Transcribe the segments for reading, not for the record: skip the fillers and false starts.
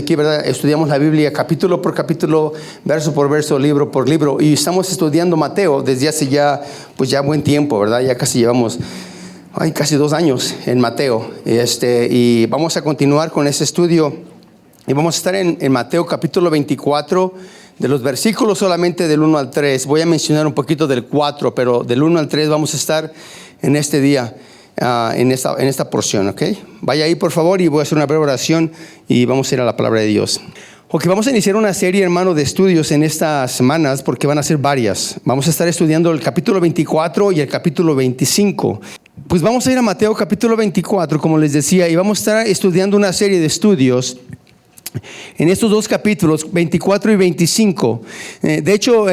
Aquí, ¿verdad? Estudiamos la Biblia capítulo por capítulo, verso por verso, libro por libro, y estamos estudiando Mateo desde hace ya buen tiempo, ¿verdad? Ya casi llevamos casi 2 años en Mateo, y vamos a continuar con ese estudio, y vamos a estar en Mateo capítulo 24, de los versículos solamente del 1 al 3. Voy a mencionar un poquito del 4, pero del 1 al 3 vamos a estar en este día. En esta porción, ¿ok? Vaya ahí por favor y voy a hacer una breve oración y vamos a ir a la palabra de Dios. Ok, vamos a iniciar una serie, hermano, de estudios en estas semanas porque van a ser varias. Vamos a estar estudiando el capítulo 24 y el capítulo 25. Pues vamos a ir a Mateo capítulo 24, como les decía, y vamos a estar estudiando una serie de estudios en estos 2 capítulos, 24 y 25. De hecho,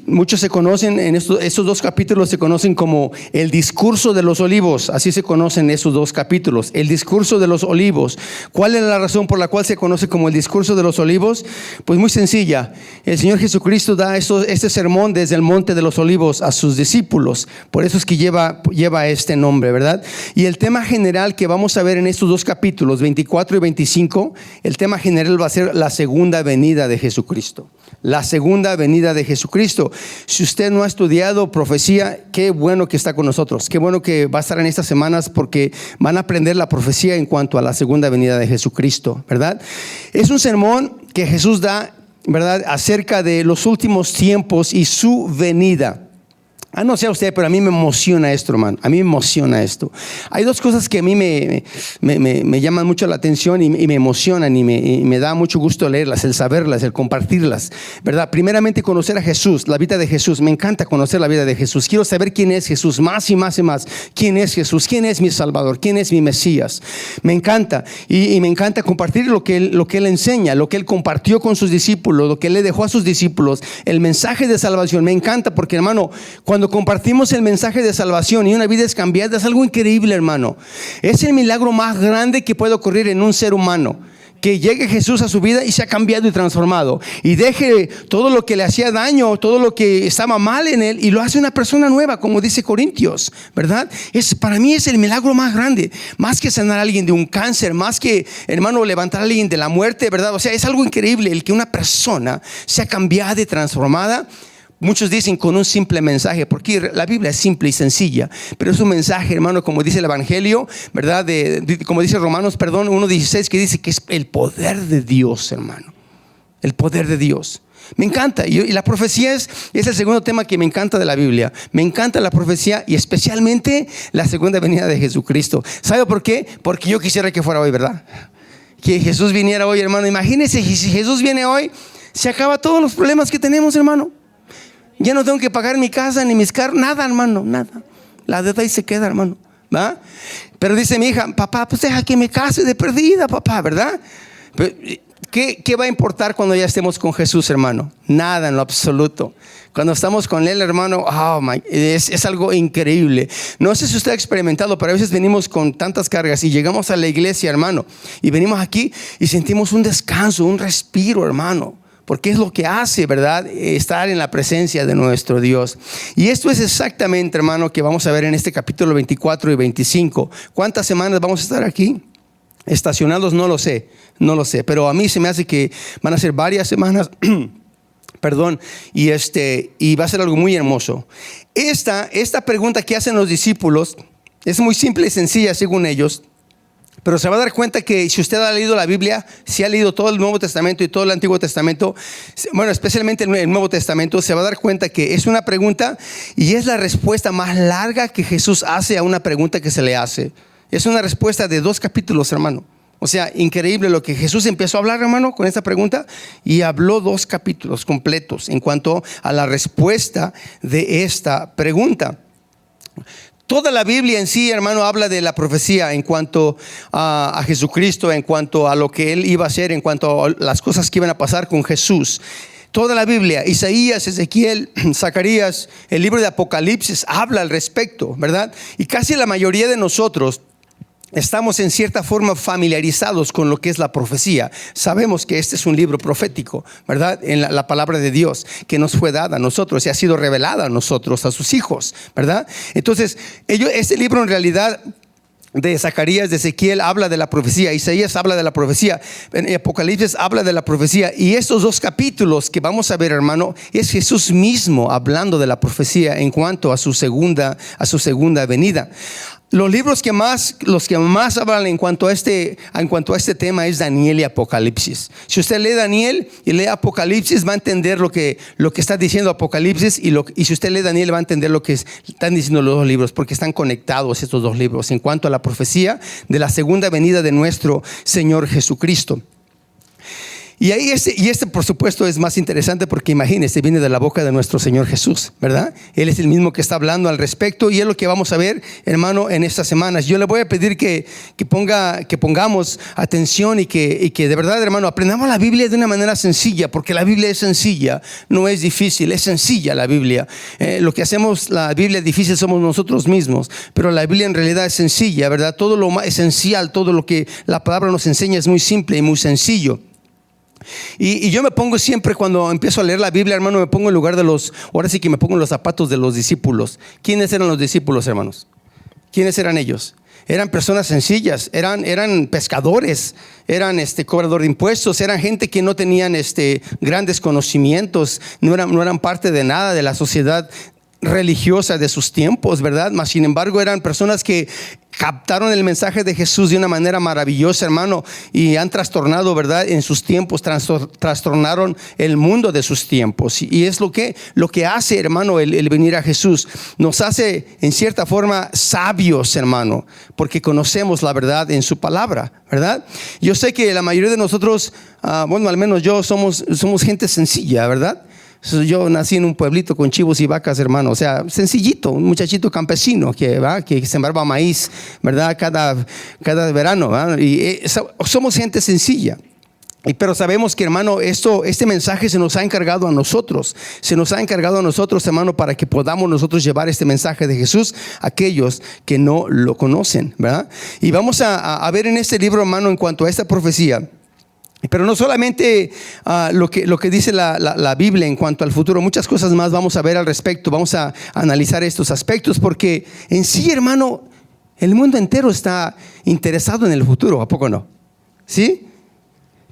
muchos se conocen, estos 2 capítulos se conocen como el discurso de los olivos. Así se conocen esos 2 capítulos, el discurso de los olivos. ¿Cuál es la razón por la cual se conoce como el discurso de los olivos? Pues muy sencilla. El Señor Jesucristo da este sermón desde el monte de los olivos a sus discípulos. Por eso es que lleva este nombre, ¿verdad? Y el tema general que vamos a ver en estos 2 capítulos, 24 y 25, el tema general va a ser la segunda venida de Jesucristo. La segunda venida de Jesucristo. Si usted no ha estudiado profecía, qué bueno que está con nosotros. Qué bueno que va a estar en estas semanas porque van a aprender la profecía en cuanto a la segunda venida de Jesucristo, ¿verdad? Es un sermón que Jesús da, ¿verdad?, acerca de los últimos tiempos y su venida. No sé a usted, pero a mí me emociona esto, hermano. A mí me emociona esto. Hay 2 cosas que a mí me llaman mucho la atención y me emocionan y me da mucho gusto leerlas, el saberlas, el compartirlas, ¿verdad? Primeramente, conocer a Jesús, la vida de Jesús. Me encanta conocer la vida de Jesús. Quiero saber quién es Jesús, más y más y más. ¿Quién es Jesús? ¿Quién es mi Salvador? ¿Quién es mi Mesías? Me encanta. Y me encanta compartir lo que él enseña, lo que él compartió con sus discípulos, lo que él le dejó a sus discípulos, el mensaje de salvación. Me encanta porque, hermano, cuando compartimos el mensaje de salvación y una vida es cambiada, es algo increíble, hermano. Es el milagro más grande que puede ocurrir en un ser humano. Que llegue Jesús a su vida y se ha cambiado y transformado. Y deje todo lo que le hacía daño, todo lo que estaba mal en él y lo hace una persona nueva, como dice Corintios, ¿verdad? Para mí es el milagro más grande. Más que sanar a alguien de un cáncer, más que, hermano, levantar a alguien de la muerte, ¿verdad? O sea, es algo increíble el que una persona sea cambiada y transformada. Muchos dicen con un simple mensaje, porque la Biblia es simple y sencilla, pero es un mensaje, hermano, como dice el Evangelio, ¿verdad? Como dice Romanos, 1:16, que dice que es el poder de Dios, hermano. El poder de Dios. Me encanta. Y la profecía es el segundo tema que me encanta de la Biblia. Me encanta la profecía y especialmente la segunda venida de Jesucristo. ¿Sabe por qué? Porque yo quisiera que fuera hoy, ¿verdad? Que Jesús viniera hoy, hermano. Imagínense, si Jesús viene hoy, se acaba todos los problemas que tenemos, hermano. Ya no tengo que pagar mi casa ni mis carros, nada, hermano, nada. La deuda ahí se queda, hermano, ¿va? Pero dice mi hija, papá, pues deja que me case de perdida, papá, ¿verdad? Pero, ¿qué va a importar cuando ya estemos con Jesús, hermano? Nada en lo absoluto. Cuando estamos con Él, hermano, es algo increíble. No sé si usted ha experimentado, pero a veces venimos con tantas cargas y llegamos a la iglesia, hermano, y venimos aquí y sentimos un descanso, un respiro, hermano. Porque es lo que hace, ¿verdad?, estar en la presencia de nuestro Dios. Y esto es exactamente, hermano, que vamos a ver en este capítulo 24 y 25. ¿Cuántas semanas vamos a estar aquí? Estacionados, no lo sé. Pero a mí se me hace que van a ser varias semanas. Perdón. Y va a ser algo muy hermoso. Esta pregunta que hacen los discípulos es muy simple y sencilla según ellos. Pero se va a dar cuenta que si usted ha leído la Biblia, si ha leído todo el Nuevo Testamento y todo el Antiguo Testamento, bueno, especialmente el Nuevo Testamento, se va a dar cuenta que es una pregunta y es la respuesta más larga que Jesús hace a una pregunta que se le hace. Es una respuesta de 2 capítulos, hermano. O sea, increíble lo que Jesús empezó a hablar, hermano, con esta pregunta, y habló 2 capítulos completos en cuanto a la respuesta de esta pregunta. Toda la Biblia en sí, hermano, habla de la profecía en cuanto a Jesucristo, en cuanto a lo que Él iba a hacer, en cuanto a las cosas que iban a pasar con Jesús. Toda la Biblia, Isaías, Ezequiel, Zacarías, el libro de Apocalipsis habla al respecto, ¿verdad? Y casi la mayoría de nosotros estamos en cierta forma familiarizados con lo que es la profecía. Sabemos que este es un libro profético, ¿verdad? En la palabra de Dios que nos fue dada a nosotros y ha sido revelada a nosotros, a sus hijos, ¿verdad? Entonces, este libro en realidad de Zacarías, de Ezequiel habla de la profecía, Isaías habla de la profecía, en Apocalipsis habla de la profecía, y estos dos capítulos que vamos a ver, hermano, es Jesús mismo hablando de la profecía en cuanto a su segunda venida. Los libros los que más hablan en cuanto a este tema es Daniel y Apocalipsis. Si usted lee Daniel y lee Apocalipsis, va a entender lo que está diciendo Apocalipsis, y si usted lee Daniel va a entender lo que están diciendo los dos libros, porque están conectados estos dos libros en cuanto a la profecía de la segunda venida de nuestro Señor Jesucristo. Y ahí este por supuesto es más interesante, porque imagínese, viene de la boca de nuestro Señor Jesús, ¿verdad? Él es el mismo que está hablando al respecto, y es lo que vamos a ver, hermano, en estas semanas. Yo le voy a pedir que pongamos atención y que de verdad, hermano, aprendamos la Biblia de una manera sencilla, porque la Biblia es sencilla, no es difícil, es sencilla la Biblia. Lo que hacemos la Biblia difícil somos nosotros mismos, pero la Biblia en realidad es sencilla, ¿verdad? Todo lo más esencial, todo lo que la palabra nos enseña es muy simple y muy sencillo. Y yo me pongo siempre, cuando empiezo a leer la Biblia, hermano, me pongo en lugar ahora sí que me pongo en los zapatos de los discípulos. ¿Quiénes eran los discípulos, hermanos? ¿Quiénes eran ellos? Eran personas sencillas, eran pescadores, eran cobrador de impuestos, eran gente que no tenían grandes conocimientos, no eran parte de nada de la sociedad religiosa de sus tiempos, ¿verdad? Mas sin embargo eran personas que captaron el mensaje de Jesús de una manera maravillosa, hermano, y han trastornado, ¿verdad? En sus tiempos, trastornaron el mundo de sus tiempos. Y es lo que hace, hermano, el venir a Jesús. Nos hace, en cierta forma, sabios, hermano, porque conocemos la verdad en su palabra, ¿verdad? Yo sé que la mayoría de nosotros, bueno, al menos yo, somos gente sencilla, ¿verdad? Yo nací en un pueblito con chivos y vacas, hermano, o sea, sencillito, un muchachito campesino que sembraba maíz, ¿verdad? Cada verano, ¿verdad? Y somos gente sencilla. Pero sabemos que, hermano, este mensaje se nos ha encargado a nosotros. Se nos ha encargado a nosotros, hermano, para que podamos nosotros llevar este mensaje de Jesús a aquellos que no lo conocen, ¿verdad? Y vamos a ver en este libro, hermano, en cuanto a esta profecía. Pero no solamente lo que dice la Biblia en cuanto al futuro, muchas cosas más vamos a ver al respecto. Vamos a analizar estos aspectos, porque en sí, hermano, el mundo entero está interesado en el futuro, ¿a poco no? ¿Sí?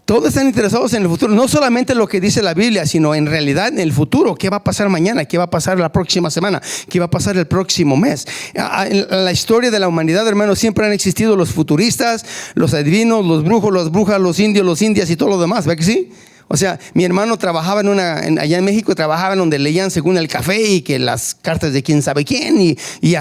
Todos están interesados en el futuro, no solamente lo que dice la Biblia, sino en realidad en el futuro. ¿Qué va a pasar mañana? ¿Qué va a pasar la próxima semana? ¿Qué va a pasar el próximo mes? En la historia de la humanidad, hermanos, siempre han existido los futuristas, los adivinos, los brujos, las brujas, los indios, los indias y todo lo demás, ¿verdad que sí? O sea, mi hermano trabajaba allá en México, trabajaba en donde leían según el café y que las cartas de quién sabe quién y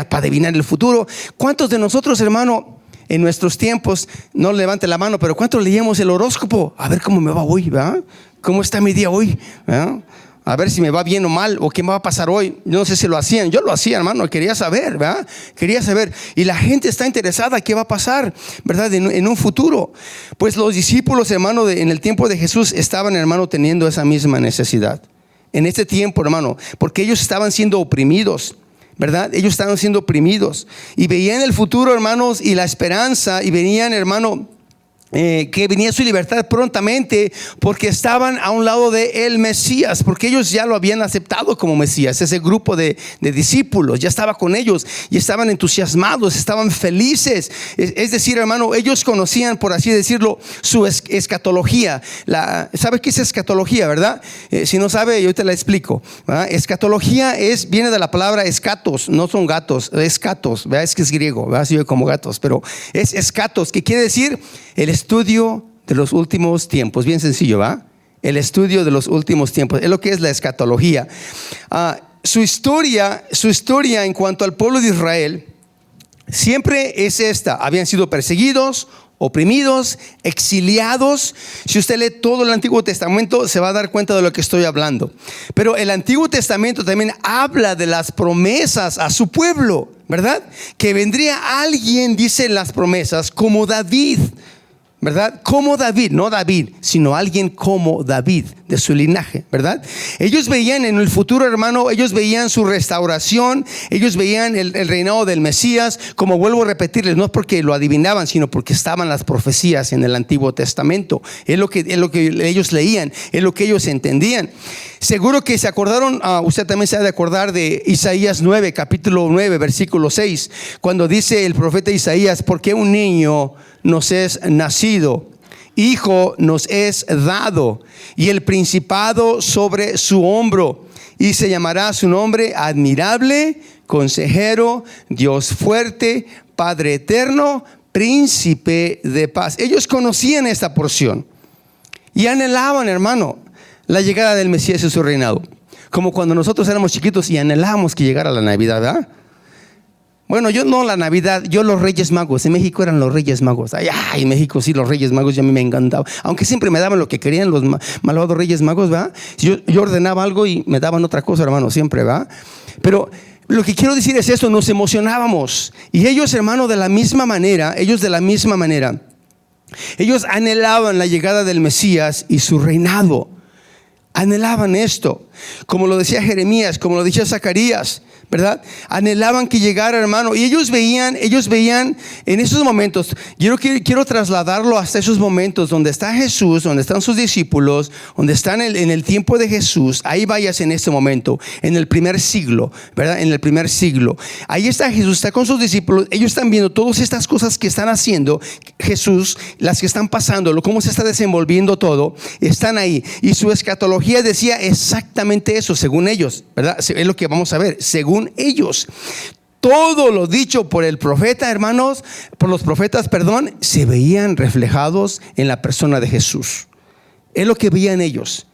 para adivinar el futuro. ¿Cuántos de nosotros, hermano, en nuestros tiempos, no levante la mano, pero cuántos leíamos el horóscopo? A ver cómo me va hoy, ¿verdad? ¿Cómo está mi día hoy? ¿Verdad? A ver si me va bien o mal, o qué me va a pasar hoy. Yo no sé si lo hacían, yo lo hacía, hermano, quería saber, ¿verdad? Quería saber, y la gente está interesada, ¿qué va a pasar, verdad? En un futuro. Pues los discípulos, hermano, en el tiempo de Jesús estaban, hermano, teniendo esa misma necesidad. En este tiempo, hermano, porque ellos estaban siendo oprimidos, ¿verdad? Ellos estaban siendo oprimidos y veían el futuro, hermanos, y la esperanza, y venían, hermano, que venía su libertad prontamente, porque estaban a un lado de el Mesías, porque ellos ya lo habían aceptado como Mesías. Ese grupo de discípulos ya estaba con ellos y estaban entusiasmados, estaban felices. Es decir, hermano, ellos conocían, por así decirlo, su escatología. ¿Sabe qué es escatología, verdad? Si no sabe, yo te la explico, ¿verdad? Escatología viene de la palabra escatos, no son gatos, escatos, ¿verdad? Es que es griego, ¿verdad? Se oye como gatos, pero es escatos, que quiere decir el estudio de los últimos tiempos. Bien sencillo, ¿va? El estudio de los últimos tiempos es lo que es la escatología. Su historia en cuanto al pueblo de Israel siempre es esta: habían sido perseguidos, oprimidos, exiliados. Si usted lee todo el Antiguo Testamento, se va a dar cuenta de lo que estoy hablando. Pero el Antiguo Testamento también habla de las promesas a su pueblo, ¿verdad? Que vendría alguien, dicen las promesas, como David, ¿verdad? Como David, no David, sino alguien como David, de su linaje, ¿verdad? Ellos veían en el futuro, hermano, ellos veían su restauración, ellos veían el reinado del Mesías, como vuelvo a repetirles, no es porque lo adivinaban, sino porque estaban las profecías en el Antiguo Testamento. Es lo que ellos leían, es lo que ellos entendían. Seguro que se acordaron, usted también se ha de acordar de Isaías 9, capítulo 9, versículo 6, cuando dice el profeta Isaías: porque un niño nos es nacido, hijo nos es dado, y el principado sobre su hombro, y se llamará su nombre Admirable, Consejero, Dios fuerte, Padre eterno, Príncipe de paz. Ellos conocían esta porción y anhelaban, hermano, la llegada del Mesías y su reinado, como cuando nosotros éramos chiquitos y anhelábamos que llegara la Navidad, ¿verdad? Bueno, yo no la Navidad, yo los Reyes Magos. En México eran los Reyes Magos. Ay, en México sí, los Reyes Magos, a mí me encantaba. Aunque siempre me daban lo que querían los malvados Reyes Magos, ¿verdad? Yo ordenaba algo y me daban otra cosa, hermano, siempre, ¿verdad? Pero lo que quiero decir es esto: nos emocionábamos. Y ellos, hermano, de la misma manera, ellos anhelaban la llegada del Mesías y su reinado. Anhelaban esto, como lo decía Jeremías, como lo decía Zacarías, ¿verdad? Anhelaban que llegara, hermano. Y ellos veían en esos momentos. Yo quiero trasladarlo hasta esos momentos donde está Jesús, donde están sus discípulos, donde están en el tiempo de Jesús. Ahí vayas en este momento, en el primer siglo, ¿verdad? En el primer siglo. Ahí está Jesús, está con sus discípulos. Ellos están viendo todas estas cosas que están haciendo Jesús, las que están pasando, cómo se está desenvolviendo todo. Están ahí. Y su escatología decía exactamente eso, según ellos, ¿verdad? Es lo que vamos a ver, según ellos. Todo lo dicho por el profeta, hermanos, por los profetas, se veían reflejados en la persona de Jesús. Es lo que veían ellos.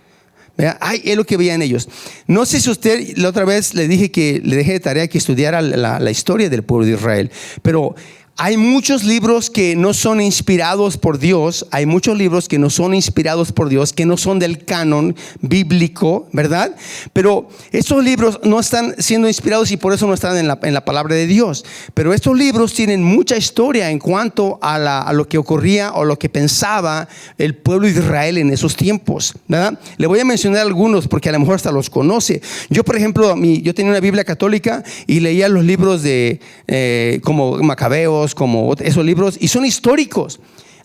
Es lo que veían ellos. No sé si usted, la otra vez le dije que le dejé de tarea que estudiara la historia del pueblo de Israel, pero hay muchos libros que no son inspirados por Dios. Hay muchos libros que no son inspirados por Dios, que no son del canon bíblico, ¿verdad? Pero estos libros no están siendo inspirados y por eso no están en la palabra de Dios. Pero estos libros tienen mucha historia en cuanto a lo que ocurría o lo que pensaba el pueblo de Israel en esos tiempos, ¿verdad? Le voy a mencionar algunos porque a lo mejor hasta los conoce. Yo, por ejemplo, yo tenía una Biblia católica y leía los libros de como Macabeos, como esos libros, y son históricos.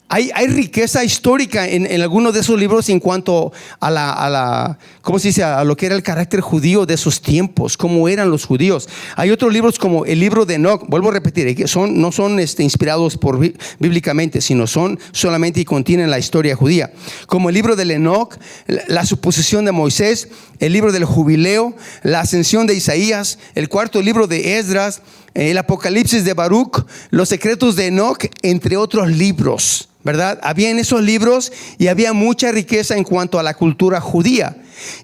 Hay riqueza histórica en algunos de esos libros en cuanto a ¿cómo se dice? A lo que era el carácter judío de esos tiempos, cómo eran los judíos. Hay otros libros como el libro de Enoch, vuelvo a repetir, que no son inspirados bíblicamente, sino son solamente y contienen la historia judía, como el libro del Enoch, la suposición de Moisés, el libro del jubileo, la ascensión de Isaías, el cuarto libro de Esdras, el Apocalipsis de Baruch, los secretos de Enoch, entre otros libros, ¿verdad? Había en esos libros y había mucha riqueza en cuanto a la cultura judía.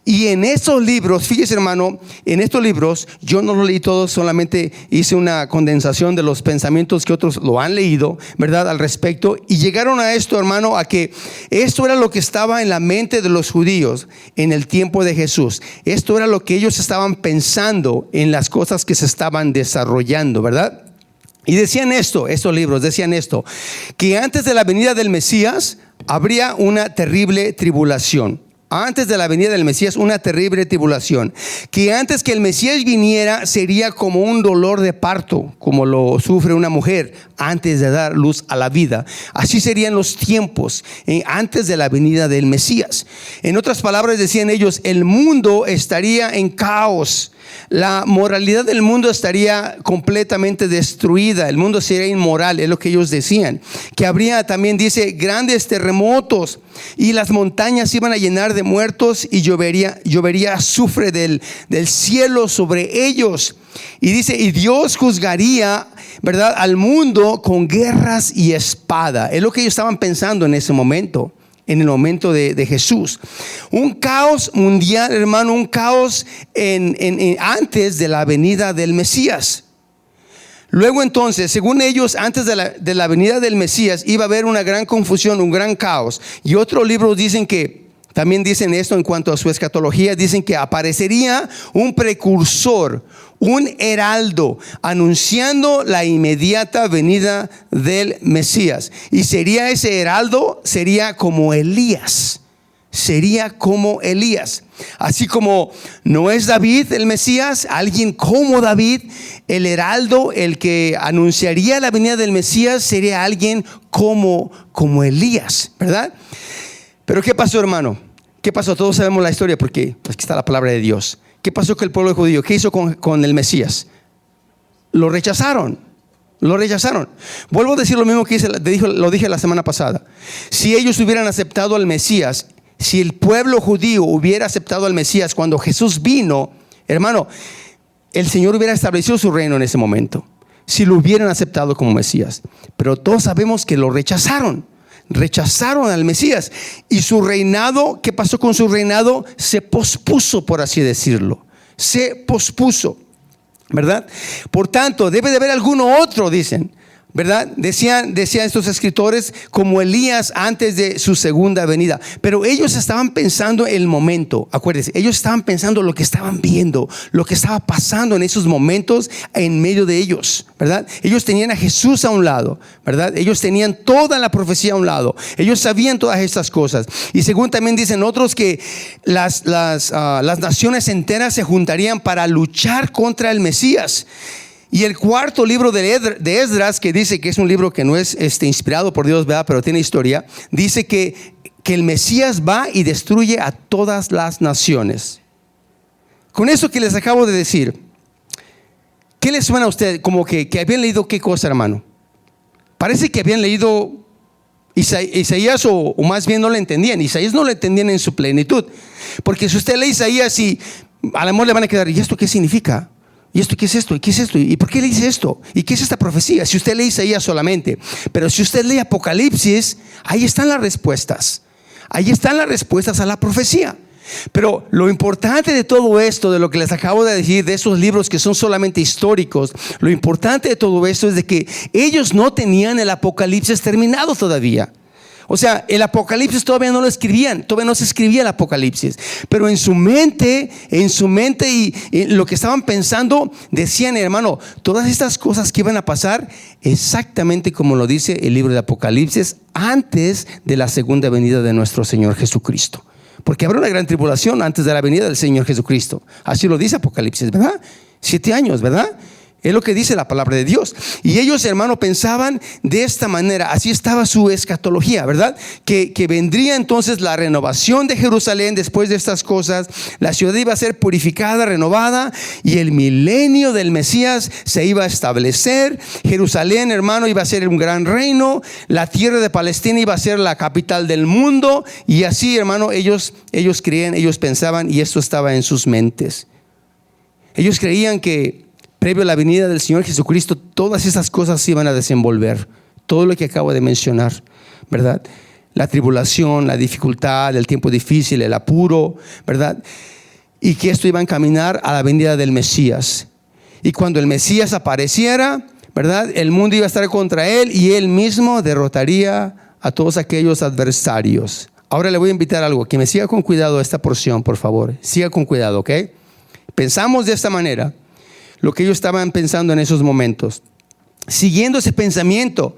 Y en esos libros, fíjese, hermano, en estos libros yo no los leí todos, solamente hice una condensación de los pensamientos que otros lo han leído, ¿verdad? Al respecto, y llegaron a esto, hermano, a que esto era lo que estaba en la mente de los judíos en el tiempo de Jesús. Esto era lo que ellos estaban pensando en las cosas que se estaban desarrollando, ¿verdad? Y decían estos libros decían esto, que antes de la venida del Mesías habría una terrible tribulación. Antes de la venida del Mesías, una terrible tribulación. Que antes que el Mesías viniera, sería como un dolor de parto, como lo sufre una mujer antes de dar luz a la vida. Así serían los tiempos antes de la venida del Mesías. En otras palabras, decían ellos, el mundo estaría en caos. La moralidad del mundo estaría completamente destruida. El mundo sería inmoral, es lo que ellos decían. Que habría también, dice, grandes terremotos y las montañas iban a llenar de muertos y llovería azufre del cielo sobre ellos. Y dice, y Dios juzgaría, ¿verdad?, al mundo con guerras y espada. Es lo que ellos estaban pensando en ese momento. En el momento de Jesús, un caos mundial, hermano, un caos antes de la venida del Mesías. Luego entonces, según ellos, antes de la venida del Mesías iba a haber una gran confusión, un gran caos. Y otros libros dicen que También dicen esto en cuanto a su escatología. Dicen que aparecería un precursor, un heraldo, anunciando la inmediata venida del Mesías. Y sería ese heraldo, sería como Elías. Sería como Elías. Así como no es David el Mesías, alguien como David, el heraldo, el que anunciaría la venida del Mesías, sería alguien como Elías, ¿verdad? Pero ¿qué pasó, hermano? ¿Qué pasó? Todos sabemos la historia porque aquí está la palabra de Dios. ¿Qué pasó con el pueblo judío? ¿Qué hizo con el Mesías? Lo rechazaron. Vuelvo a decir lo mismo que lo dije la semana pasada. Si ellos hubieran aceptado al Mesías, si el pueblo judío hubiera aceptado al Mesías cuando Jesús vino, hermano, el Señor hubiera establecido su reino en ese momento. Si lo hubieran aceptado como Mesías. Pero todos sabemos que lo rechazaron. Rechazaron al Mesías. Y su reinado, ¿qué pasó con su reinado? Se pospuso, por así decirlo. Se pospuso, ¿verdad? Por tanto, debe de haber alguno otro, dicen, ¿verdad? Decían estos escritores, como Elías antes de su segunda venida. Pero ellos estaban pensando el momento. Acuérdense, ellos estaban pensando lo que estaban viendo, lo que estaba pasando en esos momentos en medio de ellos, ¿verdad? Ellos tenían a Jesús a un lado, ¿verdad? Ellos tenían toda la profecía a un lado. Ellos sabían todas estas cosas. Y según también dicen otros que las naciones enteras se juntarían para luchar contra el Mesías. Y el cuarto libro de Esdras, que dice que es un libro que no es inspirado por Dios, ¿verdad? Pero tiene historia, dice que el Mesías va y destruye a todas las naciones. Con eso que les acabo de decir, ¿qué les suena a usted? Como que habían leído qué cosa, hermano. Parece que habían leído Isaías o más bien no lo entendían. Isaías no lo entendían en su plenitud. Porque si usted lee Isaías y a lo mejor le van a quedar, ¿y esto qué significa? ¿Y esto qué es esto? ¿Y qué es esto? ¿Y por qué le dice esto? ¿Y qué es esta profecía? Si usted lee Isaías solamente. Pero si usted lee Apocalipsis, ahí están las respuestas. Ahí están las respuestas a la profecía. Pero lo importante de todo esto, de lo que les acabo de decir, de esos libros que son solamente históricos, lo importante de todo esto es de que ellos no tenían el Apocalipsis terminado todavía. O sea, el Apocalipsis todavía no lo escribían, todavía no se escribía el Apocalipsis. Pero en su mente y lo que estaban pensando, decían, hermano, todas estas cosas que iban a pasar exactamente como lo dice el libro de Apocalipsis antes de la segunda venida de nuestro Señor Jesucristo. Porque habrá una gran tribulación antes de la venida del Señor Jesucristo. Así lo dice Apocalipsis, ¿verdad? 7 años, ¿verdad? Es lo que dice la palabra de Dios. Y ellos, hermano, pensaban de esta manera. Así estaba su escatología, ¿verdad? Que vendría entonces la renovación de Jerusalén después de estas cosas. La ciudad iba a ser purificada, renovada, y el milenio del Mesías se iba a establecer. Jerusalén, hermano, iba a ser un gran reino. La tierra de Palestina iba a ser la capital del mundo. Y así, hermano, ellos creían, ellos pensaban, y esto estaba en sus mentes. Ellos creían que previo a la venida del Señor Jesucristo, todas esas cosas se iban a desenvolver. Todo lo que acabo de mencionar, ¿verdad? La tribulación, la dificultad, el tiempo difícil, el apuro, ¿verdad? Y que esto iba a encaminar a la venida del Mesías. Y cuando el Mesías apareciera, ¿verdad? El mundo iba a estar contra él y él mismo derrotaría a todos aquellos adversarios. Ahora le voy a invitar a algo, que me siga con cuidado esta porción, por favor. Siga con cuidado, ¿ok? Pensamos de esta manera. Lo que ellos estaban pensando en esos momentos, siguiendo ese pensamiento,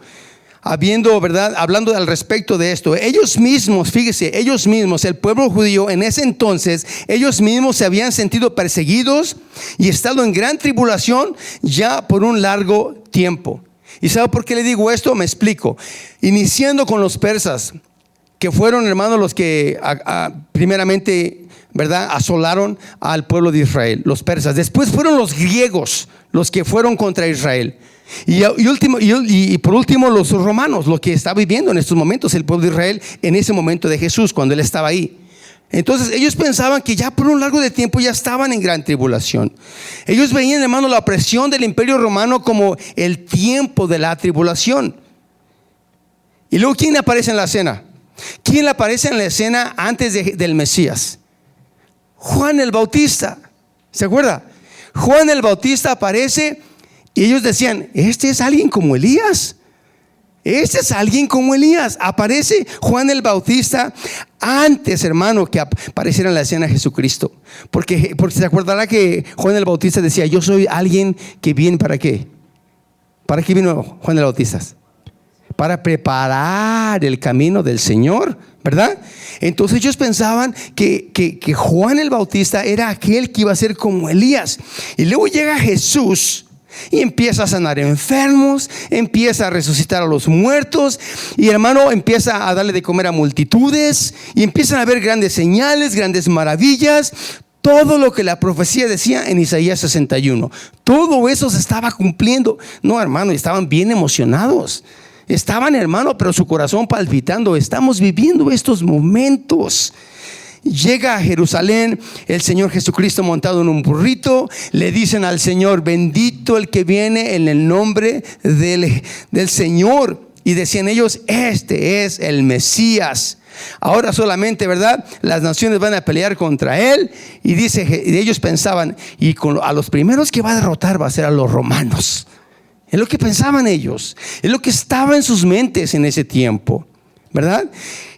hablando al respecto de esto, ellos mismos, fíjese, ellos mismos, el pueblo judío en ese entonces, ellos mismos se habían sentido perseguidos y estado en gran tribulación ya por un largo tiempo. ¿Y sabe por qué le digo esto? Me explico. Iniciando con los persas, que fueron, hermanos, los que primeramente, ¿verdad?, asolaron al pueblo de Israel, los persas. Después fueron los griegos los que fueron contra Israel. Y por último los romanos, lo que está viviendo en estos momentos el pueblo de Israel en ese momento de Jesús, cuando él estaba ahí. Entonces ellos pensaban que ya por un largo de tiempo ya estaban en gran tribulación. Ellos veían, hermano, la opresión del imperio romano como el tiempo de la tribulación. Y luego, ¿quién aparece en la escena? ¿Quién aparece en la escena antes del Mesías? Juan el Bautista. ¿Se acuerda? Juan el Bautista aparece y ellos decían, este es alguien como Elías. Este es alguien como Elías. Aparece Juan el Bautista antes, hermano, que apareciera en la escena Jesucristo. Porque se acordará que Juan el Bautista decía: yo soy alguien que viene, ¿para qué? ¿Para qué vino Juan el Bautista? Para preparar el camino del Señor, ¿verdad? Entonces ellos pensaban que Juan el Bautista era aquel que iba a ser como Elías. Y luego llega Jesús y empieza a sanar enfermos, empieza a resucitar a los muertos, y hermano, empieza a darle de comer a multitudes, y empiezan a haber grandes señales, grandes maravillas. Todo lo que la profecía decía en Isaías 61, todo eso se estaba cumpliendo. No, hermano, estaban bien emocionados. Estaban, hermano, pero su corazón palpitando. Estamos viviendo estos momentos. Llega a Jerusalén el Señor Jesucristo montado en un burrito. Le dicen al Señor: bendito el que viene en el nombre del Señor. Y decían ellos: este es el Mesías. Ahora solamente, ¿verdad?, las naciones van a pelear contra él. Y ellos pensaban: y a los primeros que va a derrotar va a ser a los romanos. Es lo que pensaban ellos, es lo que estaba en sus mentes en ese tiempo, ¿verdad?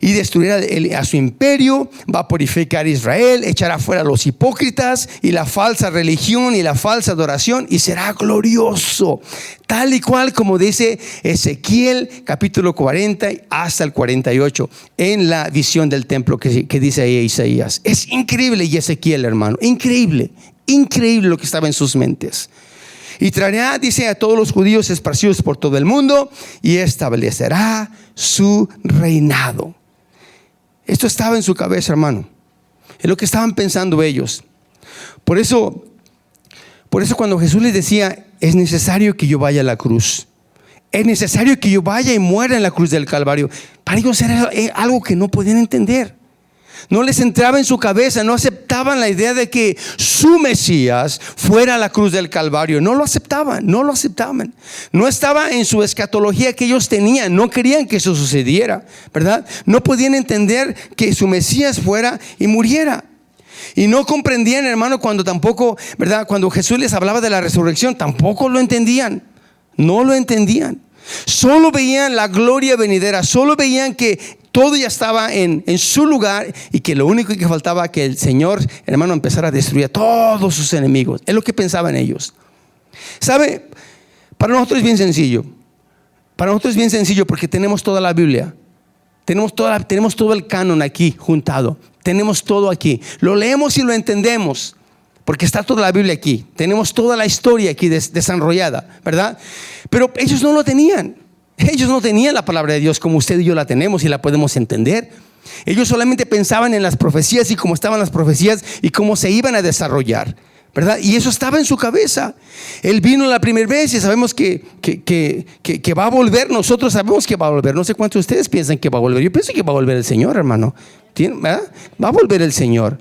Y destruirá a su imperio, va a purificar a Israel, echará fuera a los hipócritas y la falsa religión y la falsa adoración, y será glorioso, tal y cual como dice Ezequiel capítulo 40 hasta el 48 en la visión del templo que dice ahí Isaías. Es increíble, y Ezequiel, hermano, increíble lo que estaba en sus mentes. Y traerá, dice, a todos los judíos esparcidos por todo el mundo, y establecerá su reinado. Esto estaba en su cabeza, hermano. Es lo que estaban pensando ellos. Por eso cuando Jesús les decía: es necesario que yo vaya a la cruz, es necesario que yo vaya y muera en la cruz del Calvario, para ellos era algo que no podían entender. No les entraba en su cabeza, no aceptaban la idea de que su Mesías fuera a la cruz del Calvario. No lo aceptaban. No estaba en su escatología que ellos tenían. No querían que eso sucediera, ¿verdad? No podían entender que su Mesías fuera y muriera. Y no comprendían, hermano, cuando tampoco, ¿verdad?, cuando Jesús les hablaba de la resurrección, tampoco lo entendían. No lo entendían. Solo veían la gloria venidera. Solo veían que todo ya estaba en su lugar, y que lo único que faltaba que el Señor, hermano, empezara a destruir a todos sus enemigos. Es lo que pensaban ellos. ¿Sabe? Para nosotros es bien sencillo. Porque tenemos toda la Biblia. Tenemos todo el canon aquí juntado. Tenemos todo aquí. Lo leemos y lo entendemos, porque está toda la Biblia aquí. Tenemos toda la historia aquí desarrollada, ¿verdad? Pero ellos no lo tenían. Ellos no tenían la palabra de Dios como usted y yo la tenemos y la podemos entender. Ellos solamente pensaban en las profecías y cómo estaban las profecías y cómo se iban a desarrollar, ¿verdad? Y eso estaba en su cabeza. Él vino la primera vez y sabemos que va a volver. Nosotros sabemos que va a volver. No sé cuántos de ustedes piensan que va a volver. Yo pienso que va a volver el Señor, hermano, ¿verdad? Va a volver el Señor.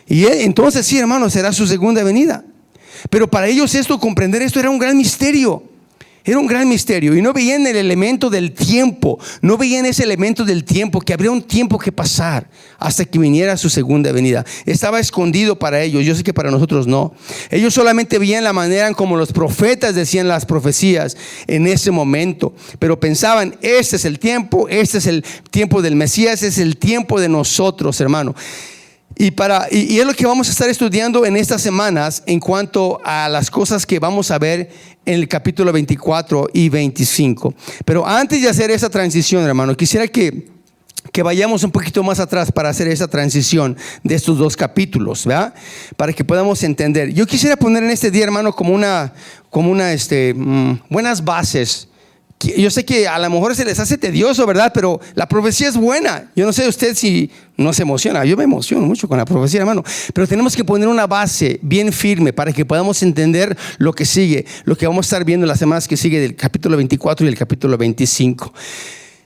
Y entonces sí, hermano, será su segunda venida. Pero para ellos comprender esto era un gran misterio. Era un gran misterio, y no veían el elemento del tiempo. No veían ese elemento del tiempo, que habría un tiempo que pasar hasta que viniera su segunda venida. Estaba escondido para ellos. Yo sé que para nosotros no. Ellos solamente veían la manera en como los profetas decían las profecías en ese momento, pero pensaban: este es el tiempo del Mesías, es el tiempo de nosotros, hermano. Y es lo que vamos a estar estudiando en estas semanas en cuanto a las cosas que vamos a ver en el capítulo 24 y 25. Pero antes de hacer esa transición, hermano, quisiera que vayamos un poquito más atrás para hacer esa transición de estos dos capítulos, ¿verdad? Para que podamos entender. Yo quisiera poner en este día, hermano, como buenas bases. Yo sé que a lo mejor se les hace tedioso, ¿verdad? Pero la profecía es buena. Yo no sé usted si no se emociona. Yo me emociono mucho con la profecía, hermano. Pero tenemos que poner una base bien firme para que podamos entender lo que sigue, lo que vamos a estar viendo las semanas que sigue del capítulo 24 y el capítulo 25.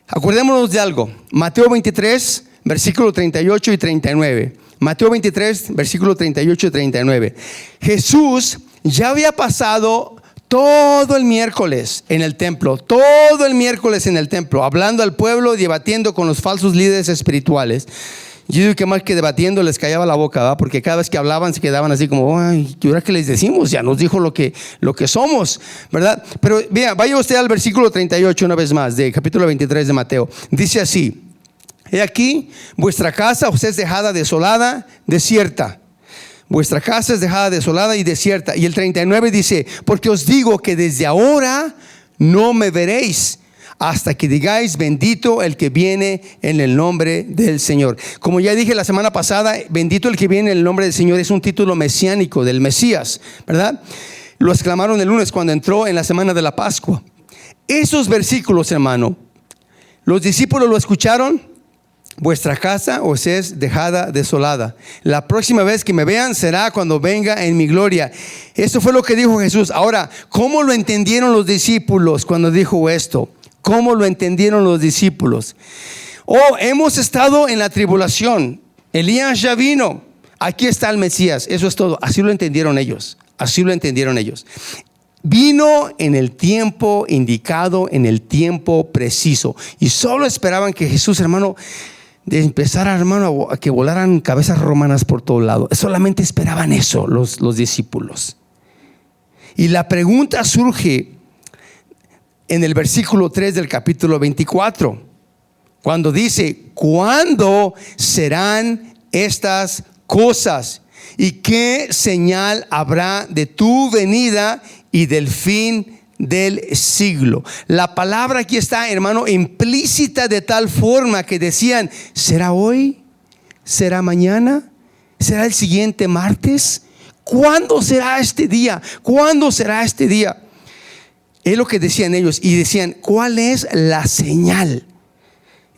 Acordémonos de algo. Mateo 23, versículo 38 y 39. Mateo 23, versículo 38 y 39. Jesús ya había pasado todo el miércoles en el templo, hablando al pueblo, debatiendo con los falsos líderes espirituales. Yo digo que más que debatiendo les callaba la boca, ¿verdad? Porque cada vez que hablaban se quedaban así como, ay, ¿y ahora qué les decimos? Ya nos dijo lo que somos, ¿verdad? Pero vea, vaya usted al versículo 38 una vez más, de capítulo 23 de Mateo. Dice así: he aquí, vuestra casa os es dejada desolada, desierta. Vuestra casa es dejada desolada y desierta. Y el 39 dice: porque os digo que desde ahora no me veréis, hasta que digáis, bendito el que viene en el nombre del Señor. Como ya dije la semana pasada, bendito el que viene en el nombre del Señor es un título mesiánico del Mesías, ¿verdad? Lo exclamaron el lunes cuando entró en la semana de la Pascua. Esos versículos, hermano, los discípulos lo escucharon. Vuestra casa os es dejada desolada. La próxima vez que me vean será cuando venga en mi gloria. Eso fue lo que dijo Jesús. Ahora, ¿cómo lo entendieron los discípulos cuando dijo esto? ¿Cómo lo entendieron los discípulos? Oh, hemos estado en la tribulación. Elías ya vino. Aquí está el Mesías. Eso es todo. Así lo entendieron ellos. Así lo entendieron ellos. Vino en el tiempo indicado, en el tiempo preciso. Y solo esperaban que Jesús, hermano, empezara, hermano, a que volaran cabezas romanas por todo lado. Solamente esperaban eso los discípulos. Y la pregunta surge en el versículo 3 del capítulo 24, cuando dice: ¿cuándo serán estas cosas? ¿Y qué señal habrá de tu venida y del fin del siglo? La palabra aquí está, hermano, implícita de tal forma que decían: ¿será hoy? ¿Será mañana? ¿Será el siguiente martes? ¿Cuándo será este día? ¿Cuándo será este día? Es lo que decían ellos. Y decían: ¿cuál es la señal?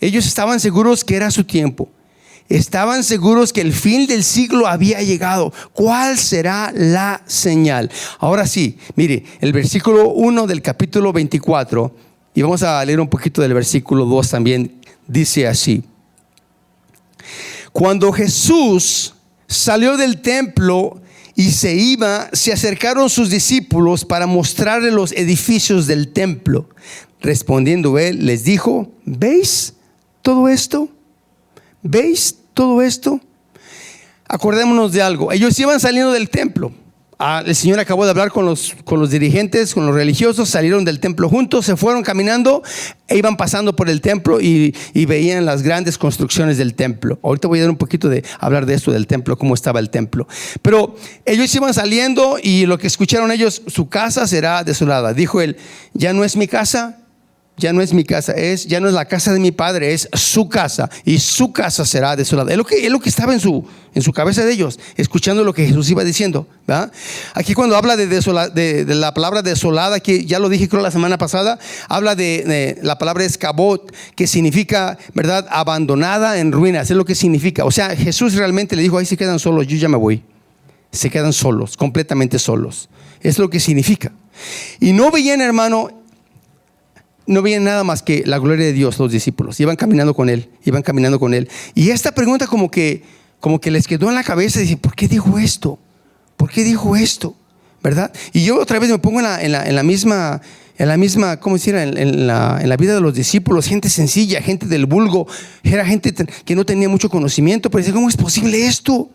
Ellos estaban seguros que era su tiempo. Estaban seguros que el fin del siglo había llegado. ¿Cuál será la señal? Ahora sí, mire, el versículo 1 del capítulo 24, y vamos a leer un poquito del versículo 2 también, dice así: cuando Jesús salió del templo y se iba, se acercaron sus discípulos para mostrarle los edificios del templo. Respondiendo él, les dijo: ¿veis todo esto? ¿Veis todo esto? Acordémonos de algo. Ellos iban saliendo del templo. El Señor acabó de hablar con los dirigentes, con los religiosos. Salieron del templo juntos, se fueron caminando e iban pasando por el templo y veían las grandes construcciones del templo. Ahorita voy a dar un poquito de hablar de esto del templo, cómo estaba el templo. Pero ellos iban saliendo y lo que escucharon ellos: su casa será desolada. Dijo él: ya no es mi casa. Ya no es mi casa, ya no es la casa de mi padre, es su casa, y su casa será desolada. Es lo que estaba en su cabeza de ellos, escuchando lo que Jesús iba diciendo, ¿verdad? Aquí cuando habla de la palabra desolada, que ya lo dije creo la semana pasada, habla de la palabra escabot, que significa, ¿verdad?, abandonada en ruinas. Es lo que significa. O sea, Jesús realmente le dijo: ahí se quedan solos, yo ya me voy. Se quedan solos, completamente solos. Es lo que significa. Y no veían, hermano, no veían nada más que la gloria de Dios. Los discípulos iban caminando con él. Y esta pregunta como que les quedó en la cabeza. Dicen: ¿por qué dijo esto? ¿Por qué dijo esto? ¿Verdad? Y yo otra vez me pongo en la misma, ¿cómo decir? En la vida de los discípulos. Gente sencilla, gente del vulgo. Era gente que no tenía mucho conocimiento. Pero decía: ¿cómo es posible esto?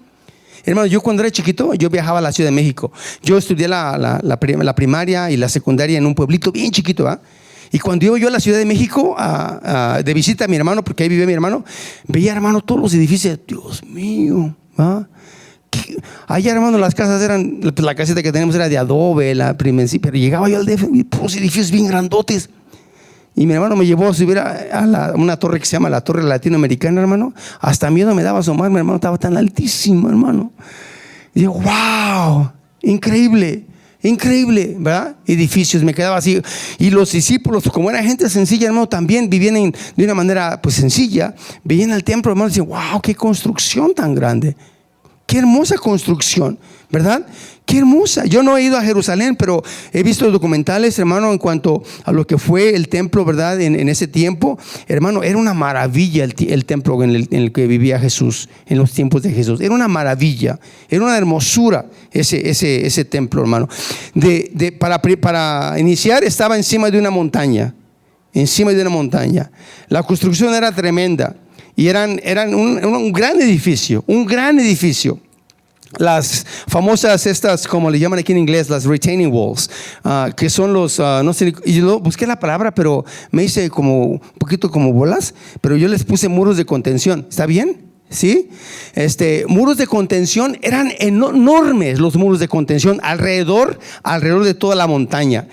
Hermano, yo cuando era chiquito, yo viajaba a la Ciudad de México. Yo estudié la primaria y la secundaria en un pueblito bien chiquito, ¿verdad? Y cuando iba yo a la Ciudad de México de visita a mi hermano, porque ahí vivía mi hermano, veía, hermano, todos los edificios. Dios mío, ¿ah? Allá, hermano, las casas eran, la casita que tenemos era de adobe, pero llegaba yo al DF y todos los edificios bien grandotes. Y mi hermano me llevó a subir a una torre que se llama la Torre Latinoamericana, hermano. Hasta miedo me daba asomar, mi hermano estaba tan altísimo, hermano. Y digo: wow, increíble, ¿verdad? Edificios, me quedaba así. Y los discípulos, como era gente sencilla, hermano, también vivían de una manera pues sencilla. Veían el templo, hermano, y decían: wow, qué construcción tan grande. Qué hermosa construcción, ¿verdad? Qué hermosa. Yo no he ido a Jerusalén, pero he visto documentales, hermano, en cuanto a lo que fue el templo, ¿verdad? En ese tiempo, hermano, era una maravilla el templo en el que vivía Jesús, en los tiempos de Jesús. Era una maravilla, era una hermosura ese templo, hermano. Para iniciar, estaba encima de una montaña. La construcción era tremenda. Y eran un gran edificio, un gran edificio. Las famosas estas, como le llaman aquí en inglés, las retaining walls, que son los, no sé, y yo busqué la palabra, pero me hice como un poquito como bolas, pero yo les puse muros de contención. ¿Está bien? ¿Sí? Muros de contención, eran enormes los muros de contención alrededor de toda la montaña.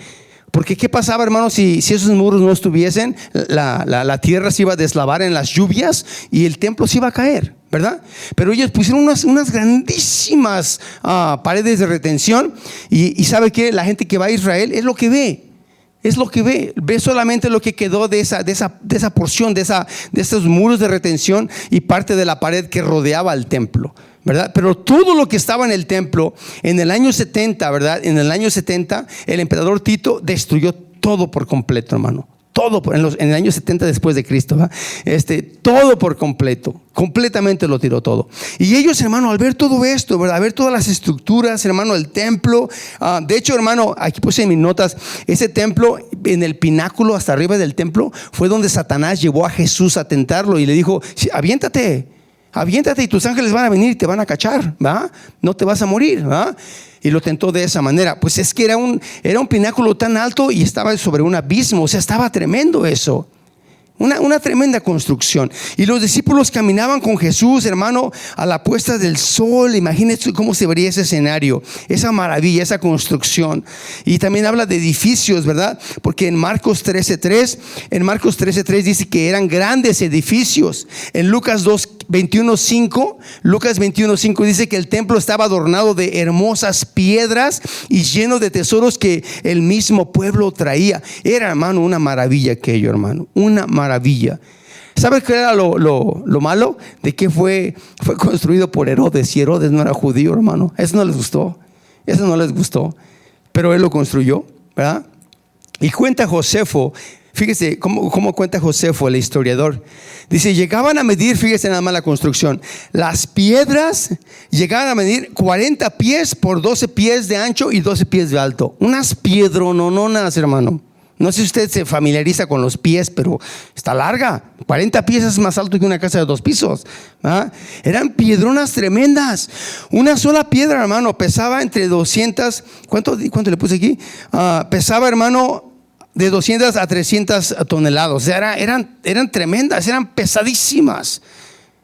Porque ¿qué pasaba, hermano? Si esos muros no estuviesen, la tierra se iba a deslavar en las lluvias y el templo se iba a caer, ¿verdad? Pero ellos pusieron unas grandísimas paredes de retención. Y ¿sabe qué? La gente que va a Israel es lo que ve. Es lo que ve solamente lo que quedó de esa porción, de esos muros de retención y parte de la pared que rodeaba el templo, ¿verdad? Pero todo lo que estaba en el templo en el año 70, ¿verdad? En el año 70 el emperador Tito destruyó todo por completo, hermano. Todo en el año 70 después de Cristo, ¿verdad? Todo por completo, completamente lo tiró todo. Y ellos, hermano, al ver todo esto, ¿verdad? Al ver todas las estructuras, hermano, el templo, de hecho, hermano, aquí puse en mis notas, ese templo, en el pináculo hasta arriba del templo, fue donde Satanás llevó a Jesús a tentarlo y le dijo: aviéntate y tus ángeles van a venir y te van a cachar, ¿va? No te vas a morir, ¿va? Y lo tentó de esa manera. Pues es que era un pináculo tan alto y estaba sobre un abismo. O sea, estaba tremendo eso. Una tremenda construcción. Y los discípulos caminaban con Jesús, hermano, a la puesta del sol. Imagínense cómo se vería ese escenario, esa maravilla, esa construcción. Y también habla de edificios, ¿verdad? Porque en Marcos 13:3 dice que eran grandes edificios. En Lucas 21:5 dice que el templo estaba adornado de hermosas piedras y lleno de tesoros que el mismo pueblo traía. Era, hermano, una maravilla aquello, hermano, una maravilla. ¿Sabes qué era lo malo? De que fue construido por Herodes, y Herodes no era judío, hermano. Eso no les gustó, pero él lo construyó, ¿verdad? Y cuenta Josefo, fíjese cómo cuenta Josefo, el historiador. Dice: llegaban a medir, fíjese nada más la construcción, las piedras llegaban a medir 40 pies por 12 pies de ancho y 12 pies de alto. Unas piedronononas, hermano. No sé si usted se familiariza con los pies, pero está larga. 40 pies es más alto que una casa de 2 pisos, ¿verdad? Eran piedronas tremendas. Una sola piedra, hermano, pesaba entre 200. ¿Cuánto le puse aquí? Pesaba, hermano, de 200 a 300 toneladas. O sea, eran tremendas, eran pesadísimas,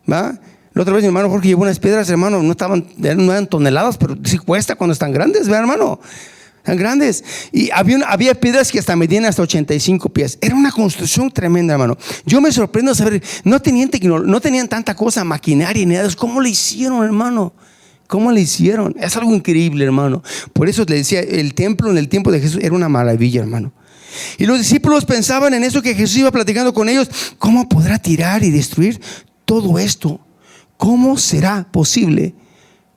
¿verdad? La otra vez mi hermano Jorge llevó unas piedras, hermano, no eran toneladas, pero sí cuesta cuando están grandes, ¿verdad, hermano? Tan grandes. Y había piedras que hasta medían hasta 85 pies. Era una construcción tremenda, hermano. Yo me sorprendo saber, no tenían tanta cosa, maquinaria ni nada. ¿Cómo le hicieron, hermano? ¿Cómo le hicieron? Es algo increíble, hermano. Por eso le decía, el templo en el tiempo de Jesús era una maravilla, hermano. Y los discípulos pensaban en eso que Jesús iba platicando con ellos. ¿Cómo podrá tirar y destruir todo esto? ¿Cómo será posible?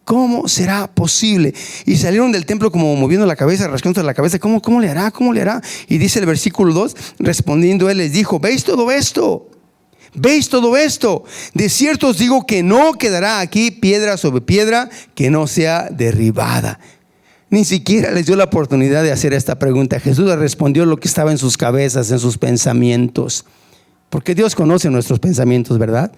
¿Cómo será posible? Y salieron del templo como moviendo la cabeza, rascándose la cabeza. ¿Cómo le hará? ¿Cómo le hará? Y dice el versículo 2, respondiendo él les dijo: ¿veis todo esto? ¿Veis todo esto? De cierto os digo que no quedará aquí piedra sobre piedra que no sea derribada. Ni siquiera les dio la oportunidad de hacer esta pregunta. Jesús les respondió lo que estaba en sus cabezas, en sus pensamientos. Porque Dios conoce nuestros pensamientos, ¿verdad?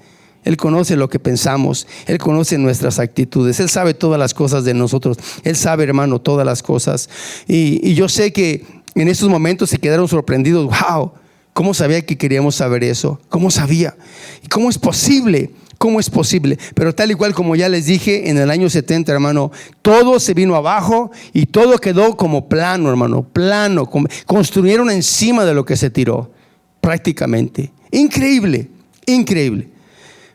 Él conoce lo que pensamos, Él conoce nuestras actitudes, Él sabe todas las cosas de nosotros, Él sabe, hermano, todas las cosas. Y yo sé que en estos momentos se quedaron sorprendidos. Wow, ¿cómo sabía que queríamos saber eso? ¿Cómo sabía? ¿Y cómo es posible? ¿Cómo es posible? Pero tal y cual como ya les dije, en el año 70, hermano, todo se vino abajo y todo quedó como plano, hermano, plano. Construyeron encima de lo que se tiró, prácticamente. Increíble, increíble.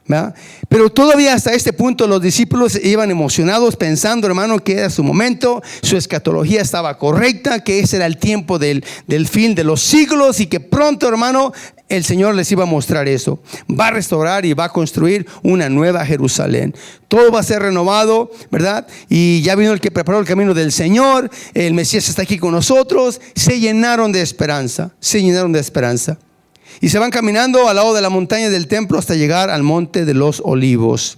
¿verdad? Pero todavía hasta este punto los discípulos iban emocionados pensando, hermano, que era su momento, su escatología estaba correcta, que ese era el tiempo del fin de los siglos y que pronto, hermano, el Señor les iba a mostrar eso. Va a restaurar y va a construir una nueva Jerusalén. Todo va a ser renovado, ¿verdad? Y ya vino el que preparó el camino del Señor. El Mesías está aquí con nosotros. Se llenaron de esperanza. Se llenaron de esperanza. Y se van caminando al lado de la montaña del templo hasta llegar al monte de los olivos.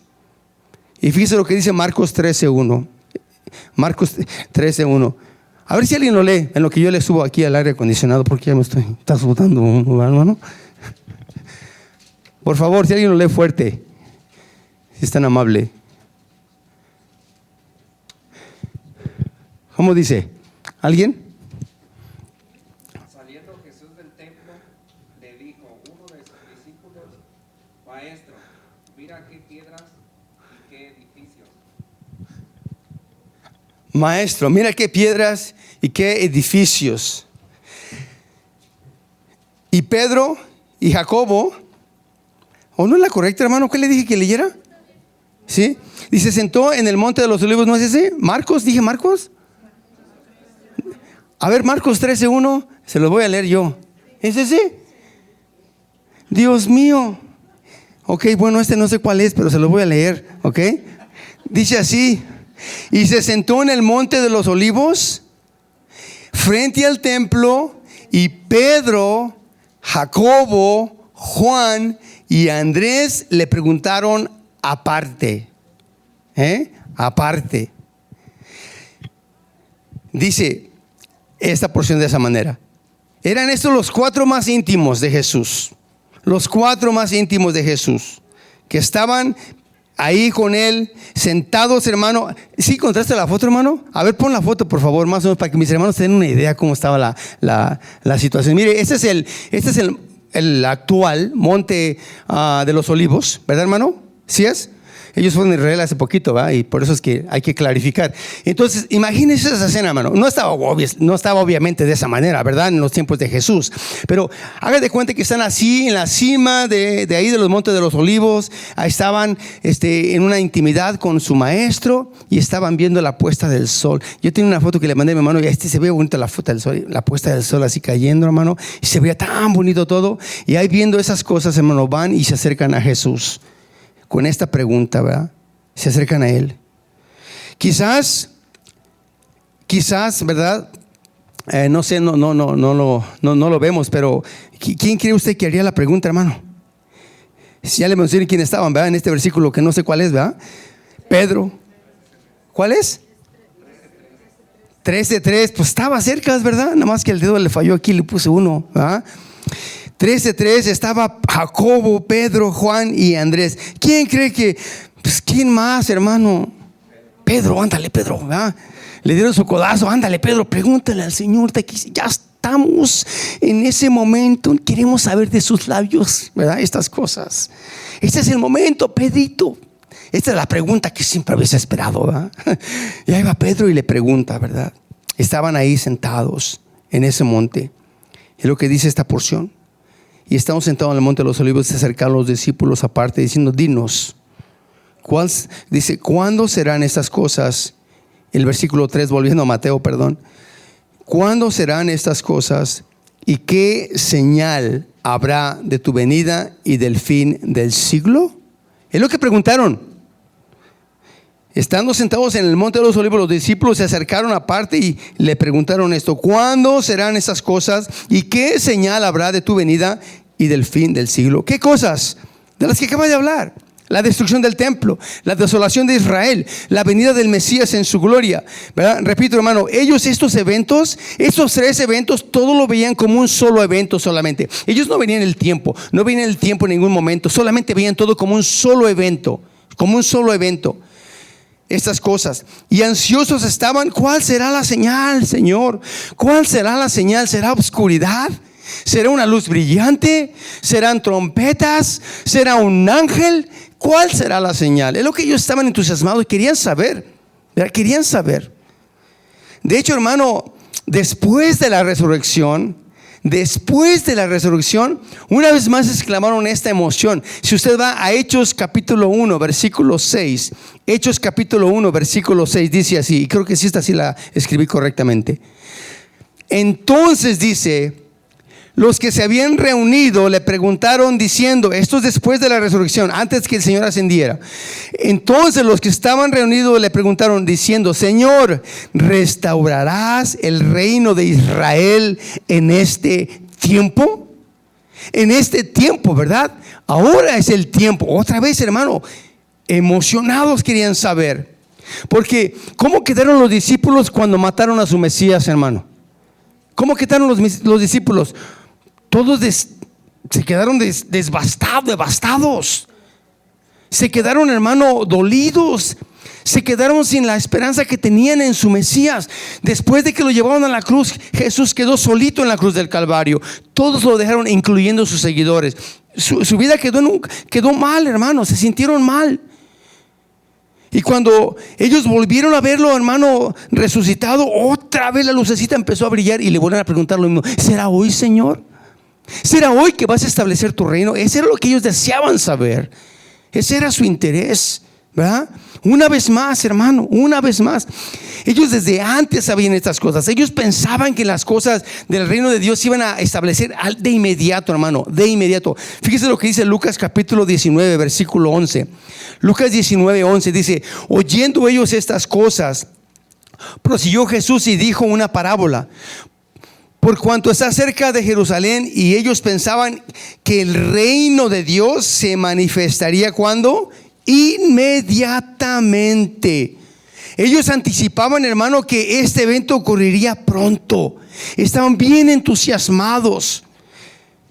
Y fíjese lo que dice Marcos 13:1. Marcos 13:1. A ver si alguien lo lee en lo que yo le subo aquí al aire acondicionado, porque ya me está sudando, hermano. Por favor, si alguien lo lee fuerte, si es tan amable. ¿Cómo dice? ¿Alguien? Saliendo Jesús del templo, le dijo uno de sus discípulos: Maestro, mira qué piedras y qué edificios. Maestro, mira qué piedras y qué edificios. Y Pedro y Jacobo, ¿o no es la correcta, hermano? ¿Qué le dije que leyera? ¿Sí? Y se sentó en el monte de los olivos, ¿no es ese? ¿Marcos? ¿Dije Marcos? A ver, Marcos 13:1, se los voy a leer yo. ¿Es ese? Dios mío. Ok, bueno, este no sé cuál es, pero se los voy a leer, ok. Dice así: y se sentó en el monte de los olivos, frente al templo, y Pedro, Jacobo, Juan y Andrés le preguntaron aparte. Aparte. Dice esta porción de esa manera: eran estos los 4 más íntimos de Jesús. Los 4 más íntimos de Jesús, que estaban ahí con él, sentados, hermano. ¿Sí encontraste la foto, hermano? A ver, pon la foto, por favor, más o menos, para que mis hermanos tengan una idea cómo estaba la situación. Mire, este es el actual monte de los olivos, ¿verdad, hermano? ¿Sí es? Ellos fueron a Israel hace poquito, ¿verdad? Y por eso es que hay que clarificar. Entonces, imagínense esa escena, hermano. No estaba obviamente de esa manera, ¿verdad? En los tiempos de Jesús. Pero hagan de cuenta que están así en la cima de ahí de los montes de los olivos. Ahí estaban en una intimidad con su maestro y estaban viendo la puesta del sol. Yo tengo una foto que le mandé a mi hermano y se ve bonita la foto del sol, la puesta del sol así cayendo, hermano. Y se veía tan bonito todo. Y ahí viendo esas cosas, hermano, van y se acercan a Jesús con esta pregunta, ¿verdad? Se acercan a él. Quizás, ¿verdad? No sé, no lo vemos, pero ¿quién cree usted que haría la pregunta, hermano? Ya le mencioné quién estaban, ¿verdad? En este versículo que no sé cuál es, ¿verdad? Pedro. ¿Cuál es? 13:3. Pues estaba cerca, ¿verdad? Nada más que el dedo le falló aquí, le puse 1, ¿verdad? 13:3 estaba Jacobo, Pedro, Juan y Andrés. ¿Quién cree que, pues quién más, hermano? Pedro, ándale, Pedro, ¿verdad? Le dieron su codazo, ándale, Pedro, pregúntale al Señor. Ya estamos en ese momento, queremos saber de sus labios, ¿verdad? Estas cosas. Este es el momento, Pedrito. Esta es la pregunta que siempre habías esperado, ¿verdad? Y ahí va Pedro y le pregunta, ¿verdad? Estaban ahí sentados en ese monte. Es lo que dice esta porción. Y estamos sentados en el monte de los olivos. Se acercaron los discípulos aparte diciendo: dinos, dice, ¿cuándo serán estas cosas? El versículo 3, volviendo a Mateo, perdón. ¿Cuándo serán estas cosas? ¿Y qué señal habrá de tu venida y del fin del siglo? Es lo que preguntaron. Estando sentados en el monte de los olivos, los discípulos se acercaron aparte y le preguntaron esto: ¿cuándo serán esas cosas? ¿Y qué señal habrá de tu venida y del fin del siglo? ¿Qué cosas? De las que acaba de hablar. La destrucción del templo, la desolación de Israel, la venida del Mesías en su gloria, ¿verdad? Repito, hermano, ellos estos 3 eventos, todo lo veían como un solo evento solamente. Ellos no veían el tiempo, no veían el tiempo en ningún momento, solamente veían todo como un solo evento, estas cosas. Y ansiosos estaban: ¿cuál será la señal, Señor? ¿Cuál será la señal? ¿Será oscuridad? ¿Será una luz brillante? ¿Serán trompetas? ¿Será un ángel? ¿Cuál será la señal? Es lo que ellos estaban entusiasmados y querían saber, ¿verdad? Querían saber. De hecho, hermano, después de la resurrección, una vez más exclamaron esta emoción. Si usted va a Hechos capítulo 1, versículo 6, Hechos capítulo 1, versículo 6, dice así, y creo que esta sí la escribí correctamente. Entonces dice: los que se habían reunido le preguntaron diciendo, esto es después de la resurrección, antes que el Señor ascendiera. Entonces los que estaban reunidos le preguntaron diciendo: Señor, ¿restaurarás el reino de Israel en este tiempo? En este tiempo, ¿verdad? Ahora es el tiempo. Otra vez, hermano, emocionados querían saber. Porque ¿cómo quedaron los discípulos cuando mataron a su Mesías, hermano? ¿Cómo quedaron los discípulos? Todos se quedaron devastados. Se quedaron, hermano, dolidos. Se quedaron sin la esperanza que tenían en su Mesías. Después de que lo llevaron a la cruz, Jesús quedó solito en la cruz del Calvario. Todos lo dejaron, incluyendo sus seguidores. Su vida quedó mal, hermano. Se sintieron mal. Y cuando ellos volvieron a verlo, hermano, resucitado, otra vez la lucecita empezó a brillar y le volvieron a preguntar lo mismo: ¿será hoy, Señor? ¿Será hoy que vas a establecer tu reino? Ese era lo que ellos deseaban saber. Ese era su interés, ¿verdad? Una vez más, hermano, una vez más. Ellos desde antes sabían estas cosas. Ellos pensaban que las cosas del reino de Dios se iban a establecer de inmediato, hermano, de inmediato. Fíjese lo que dice Lucas capítulo 19, versículo 11. Lucas 19, 11 dice: oyendo ellos estas cosas, prosiguió Jesús y dijo una parábola. Por cuanto está cerca de Jerusalén, y ellos pensaban que el reino de Dios se manifestaría ¿cuándo? Inmediatamente. Ellos anticipaban, hermano, que este evento ocurriría pronto. Estaban bien entusiasmados.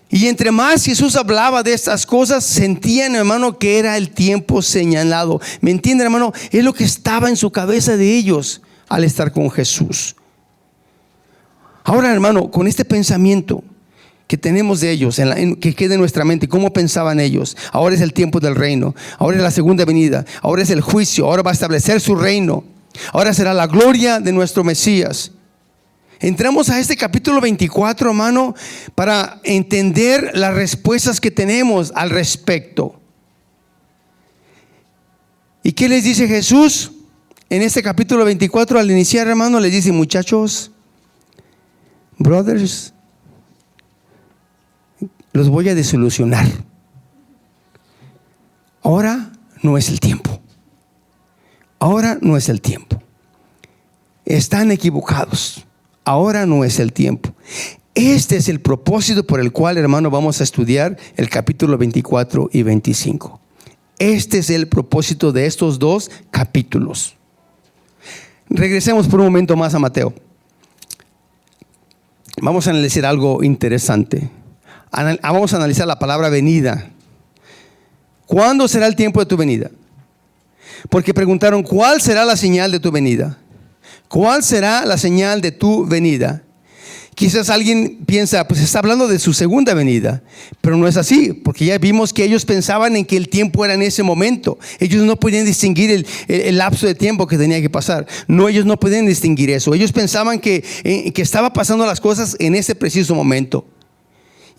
Y entre más Jesús hablaba de estas cosas, sentían, hermano, que era el tiempo señalado. ¿Me entienden, hermano? Es lo que estaba en su cabeza de ellos al estar con Jesús. Ahora, hermano, con este pensamiento que tenemos de ellos, que quede en nuestra mente, cómo pensaban ellos: ahora es el tiempo del reino, ahora es la segunda venida, ahora es el juicio, ahora va a establecer su reino, ahora será la gloria de nuestro Mesías. Entramos a este capítulo 24, hermano, para entender las respuestas que tenemos al respecto. ¿Y qué les dice Jesús en este capítulo 24 al iniciar, hermano? Les dice: muchachos, brothers, los voy a desilusionar. Ahora no es el tiempo. Ahora no es el tiempo. Están equivocados. Ahora no es el tiempo. Este es el propósito por el cual, hermano, vamos a estudiar el capítulo 24 y 25. Este es el propósito de estos dos capítulos. Regresemos por un momento más a Mateo. Vamos a analizar algo interesante. Vamos a analizar la palabra venida. ¿Cuándo será el tiempo de tu venida? Porque preguntaron: ¿cuál será la señal de tu venida? ¿Cuál será la señal de tu venida? Quizás alguien piensa: pues está hablando de su segunda venida. Pero no es así, porque ya vimos que ellos pensaban en que el tiempo era en ese momento. Ellos no podían distinguir el lapso de tiempo que tenía que pasar. No, ellos no podían distinguir eso. Ellos pensaban que estaba pasando las cosas en ese preciso momento.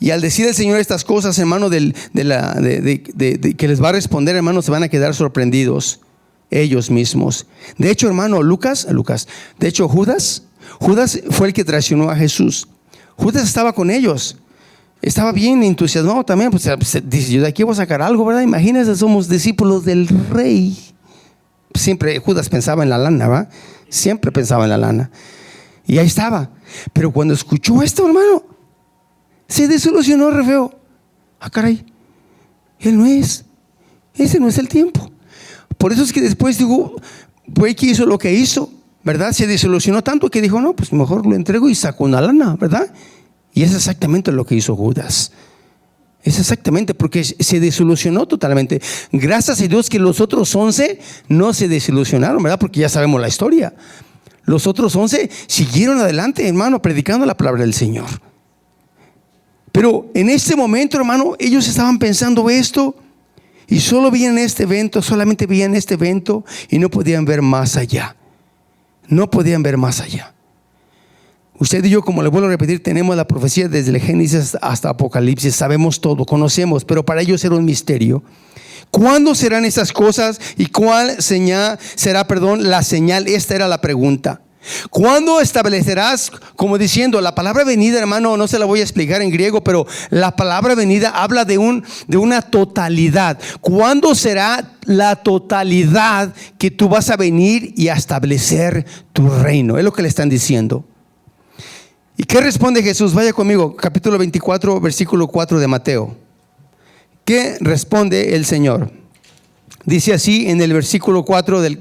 Y al decir el Señor estas cosas, hermano, que les va a responder, hermano, se van a quedar sorprendidos ellos mismos. De hecho, hermano, de hecho, Judas fue el que traicionó a Jesús. Judas estaba con ellos. Estaba bien entusiasmado también. Pues dice: yo de aquí voy a sacar algo, ¿verdad? Imagínense, somos discípulos del rey. Siempre Judas pensaba en la lana, ¿verdad? Siempre pensaba en la lana. Y ahí estaba. Pero cuando escuchó esto, hermano, se desilusionó re feo. Ah, caray, él no es. Ese no es el tiempo. Por eso es que después digo, fue que hizo lo que hizo, ¿verdad? Se desilusionó tanto que dijo: no, pues mejor lo entrego y saco una lana, ¿verdad? Y es exactamente lo que hizo Judas. Es exactamente, porque se desilusionó totalmente. Gracias a Dios que los otros 11 no se desilusionaron, ¿verdad? Porque ya sabemos la historia. Los otros 11 siguieron adelante, hermano, predicando la palabra del Señor. Pero en este momento, hermano, ellos estaban pensando esto y solo veían este evento, solamente veían este evento y no podían ver más allá. No podían ver más allá. Usted y yo, como le vuelvo a repetir, tenemos la profecía desde el Génesis hasta Apocalipsis, sabemos todo, conocemos, pero para ellos era un misterio. ¿Cuándo serán esas cosas y cuál será la señal? Esta era la pregunta. ¿Cuándo establecerás? Como diciendo, la palabra venida, hermano, no se la voy a explicar en griego, pero la palabra venida habla de una totalidad. ¿Cuándo será la totalidad que tú vas a venir y a establecer tu reino? Es lo que le están diciendo. ¿Y qué responde Jesús? Vaya conmigo, capítulo 24, versículo 4 de Mateo. ¿Qué responde el Señor? Dice así en el versículo 4 del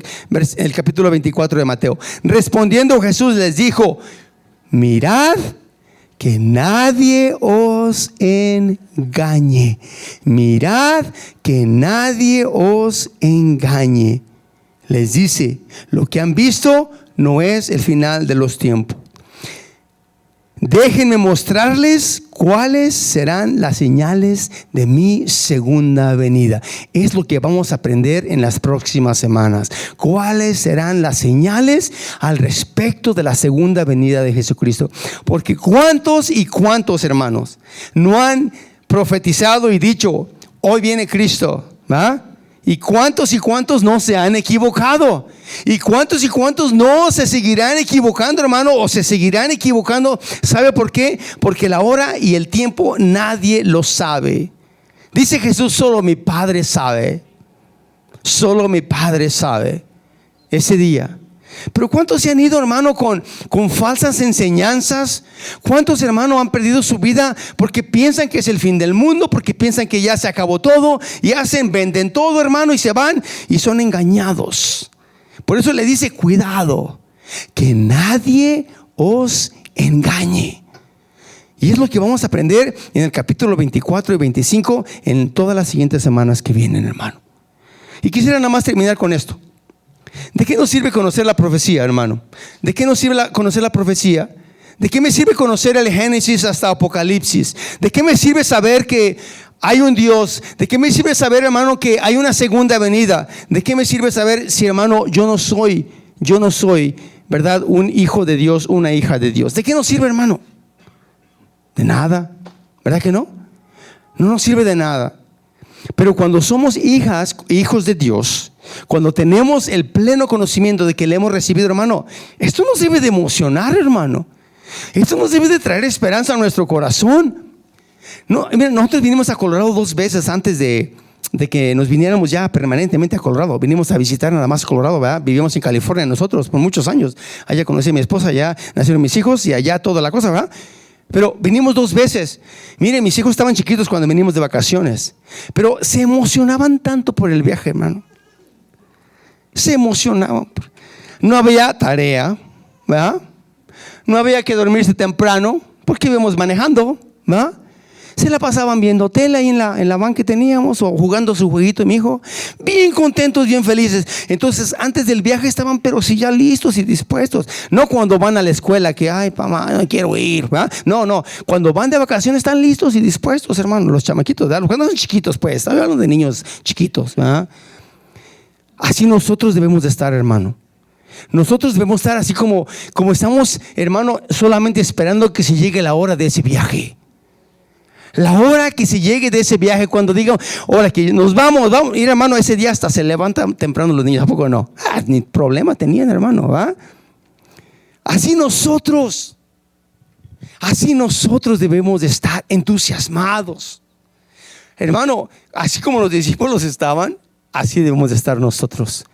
capítulo 24 de Mateo: respondiendo Jesús les dijo: mirad que nadie os engañe. Mirad que nadie os engañe. Les dice, lo que han visto no es el final de los tiempos. Déjenme mostrarles cuáles serán las señales de mi segunda venida. Es lo que vamos a aprender en las próximas semanas. ¿Cuáles serán las señales al respecto de la segunda venida de Jesucristo? Porque cuántos y cuántos hermanos no han profetizado y dicho, hoy viene Cristo, ¿verdad? ¿Y cuántos no se han equivocado? ¿Y cuántos no se seguirán equivocando, hermano? ¿O se seguirán equivocando? ¿Sabe por qué? Porque la hora y el tiempo nadie lo sabe. Dice Jesús, solo mi Padre sabe. Solo mi Padre sabe ese día. Pero ¿cuántos se han ido, hermano, con falsas enseñanzas? ¿Cuántos, hermano, han perdido su vida porque piensan que es el fin del mundo? Porque piensan que ya se acabó todo y venden todo, hermano, y se van y son engañados. Por eso le dice, cuidado, que nadie os engañe. Y es lo que vamos a aprender en el capítulo 24 y 25 en todas las siguientes semanas que vienen, hermano. Y quisiera nada más terminar con esto. ¿De qué nos sirve conocer la profecía, hermano? ¿De qué nos sirve conocer la profecía? ¿De qué me sirve conocer el Génesis hasta Apocalipsis? ¿De qué me sirve saber que hay un Dios? ¿De qué me sirve saber, hermano, que hay una segunda venida? ¿De qué me sirve saber si, hermano, yo no soy, ¿verdad?, un hijo de Dios, una hija de Dios? ¿De qué nos sirve, hermano? De nada, ¿verdad que no? No nos sirve de nada. Pero cuando somos hijos de Dios, cuando tenemos el pleno conocimiento de que le hemos recibido, hermano, esto nos debe de emocionar, hermano. Esto nos debe de traer esperanza a nuestro corazón. No, mira, nosotros vinimos a Colorado 2 veces antes de que nos viniéramos ya permanentemente a Colorado. Vinimos a visitar nada más Colorado, ¿verdad? Vivimos en California nosotros por muchos años. Allá conocí a mi esposa, allá nacieron mis hijos y allá toda la cosa, ¿verdad? Pero vinimos 2 veces. Miren, mis hijos estaban chiquitos cuando venimos de vacaciones, pero se emocionaban tanto por el viaje, hermano. Se emocionaban. No había tarea, ¿verdad? No había que dormirse temprano porque íbamos manejando, ¿verdad? Se la pasaban viendo tele ahí en la van que teníamos o jugando su jueguito, mi hijo. Bien contentos, bien felices. Entonces, antes del viaje estaban, pero sí ya listos y dispuestos. No cuando van a la escuela que, ay, papá, no quiero ir, ¿verdad? No. Cuando van de vacaciones están listos y dispuestos, hermano. Los chamaquitos, ¿verdad? Cuando son chiquitos, pues. Estoy hablando de niños chiquitos, ¿verdad? Así nosotros debemos de estar, hermano. Nosotros debemos estar así como estamos, hermano, solamente esperando que se llegue la hora de ese viaje. La hora que se llegue de ese viaje, cuando digan, ahora que nos vamos, ir, hermano, ese día hasta se levantan temprano los niños, ¿a poco no? Ni problema tenían, hermano, ¿va? Así nosotros debemos de estar entusiasmados. Hermano, así como los discípulos estaban, así debemos de estar nosotros,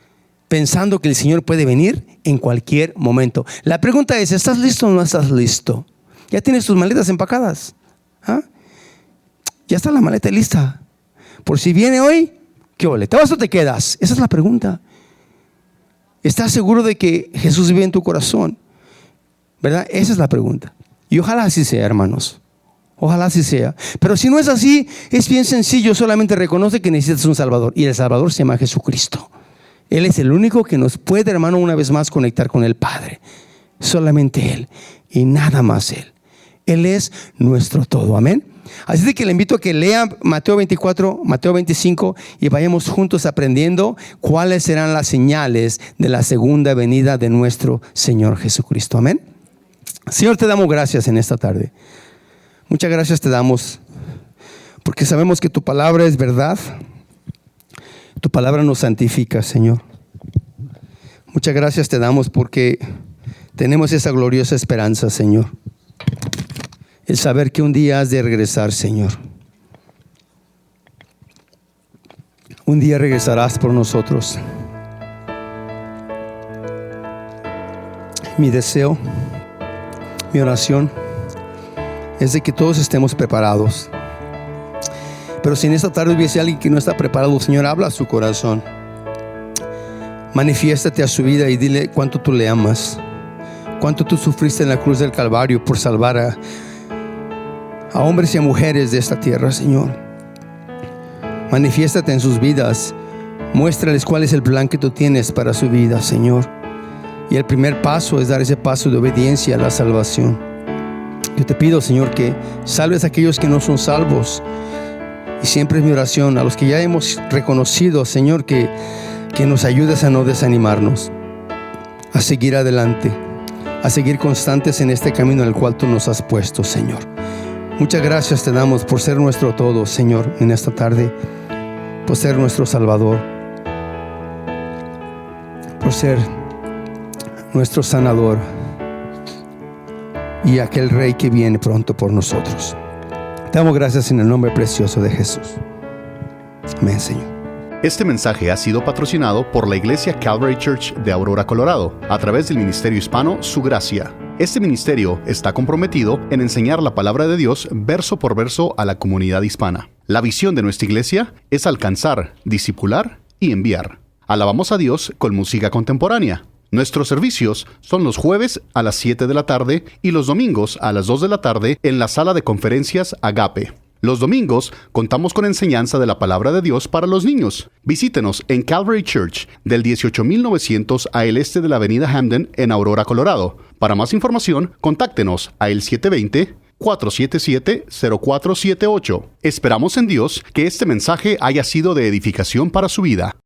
pensando que el Señor puede venir en cualquier momento. La pregunta es, ¿estás listo o no estás listo? ¿Ya tienes tus maletas empacadas? ¿Ah? Ya está la maleta lista. Por si viene hoy, ¿qué ole? ¿Te vas o te quedas? Esa es la pregunta. ¿Estás seguro de que Jesús vive en tu corazón? ¿Verdad? Esa es la pregunta. Y ojalá así sea, hermanos. Ojalá así sea. Pero si no es así, es bien sencillo. Solamente reconoce que necesitas un Salvador. Y el Salvador se llama Jesucristo. Él es el único que nos puede, hermano, una vez más conectar con el Padre. Solamente Él. Y nada más Él. Él es nuestro todo. Amén. Así de que le invito a que lea Mateo 24, Mateo 25 y vayamos juntos aprendiendo cuáles serán las señales de la segunda venida de nuestro Señor Jesucristo. Amén. Señor, te damos gracias en esta tarde. Muchas gracias te damos porque sabemos que tu palabra es verdad. Tu palabra nos santifica, Señor. Muchas gracias te damos porque tenemos esa gloriosa esperanza, Señor. El saber que un día has de regresar, Señor. Un día regresarás por nosotros. Mi deseo, mi oración es de que todos estemos preparados. Pero si en esta tarde hubiese alguien que no está preparado, Señor, habla a su corazón. Manifiéstate a su vida y dile cuánto tú le amas. Cuánto tú sufriste en la cruz del Calvario por salvar a hombres y a mujeres de esta tierra, Señor. Manifiéstate en sus vidas. Muéstrales cuál es el plan que tú tienes para su vida, Señor. Y el primer paso es dar ese paso de obediencia a la salvación. Yo te pido, Señor, que salves a aquellos que no son salvos. Y siempre es mi oración a los que ya hemos reconocido, Señor, que nos ayudes a no desanimarnos, a seguir adelante, a seguir constantes en este camino en el cual tú nos has puesto, Señor. Muchas gracias te damos por ser nuestro todo, Señor, en esta tarde, por ser nuestro Salvador, por ser nuestro sanador y aquel Rey que viene pronto por nosotros. Te damos gracias en el nombre precioso de Jesús. Amén, Señor. Este mensaje ha sido patrocinado por la Iglesia Calvary Church de Aurora, Colorado, a través del Ministerio Hispano Su Gracia. Este ministerio está comprometido en enseñar la palabra de Dios verso por verso a la comunidad hispana. La visión de nuestra iglesia es alcanzar, discipular y enviar. Alabamos a Dios con música contemporánea. Nuestros servicios son los jueves a las 7 de la tarde y los domingos a las 2 de la tarde en la sala de conferencias Agape. Los domingos contamos con enseñanza de la palabra de Dios para los niños. Visítenos en Calvary Church del 18900 al este de la avenida Hamden en Aurora, Colorado. Para más información, contáctenos a el 720-477-0478. Esperamos en Dios que este mensaje haya sido de edificación para su vida.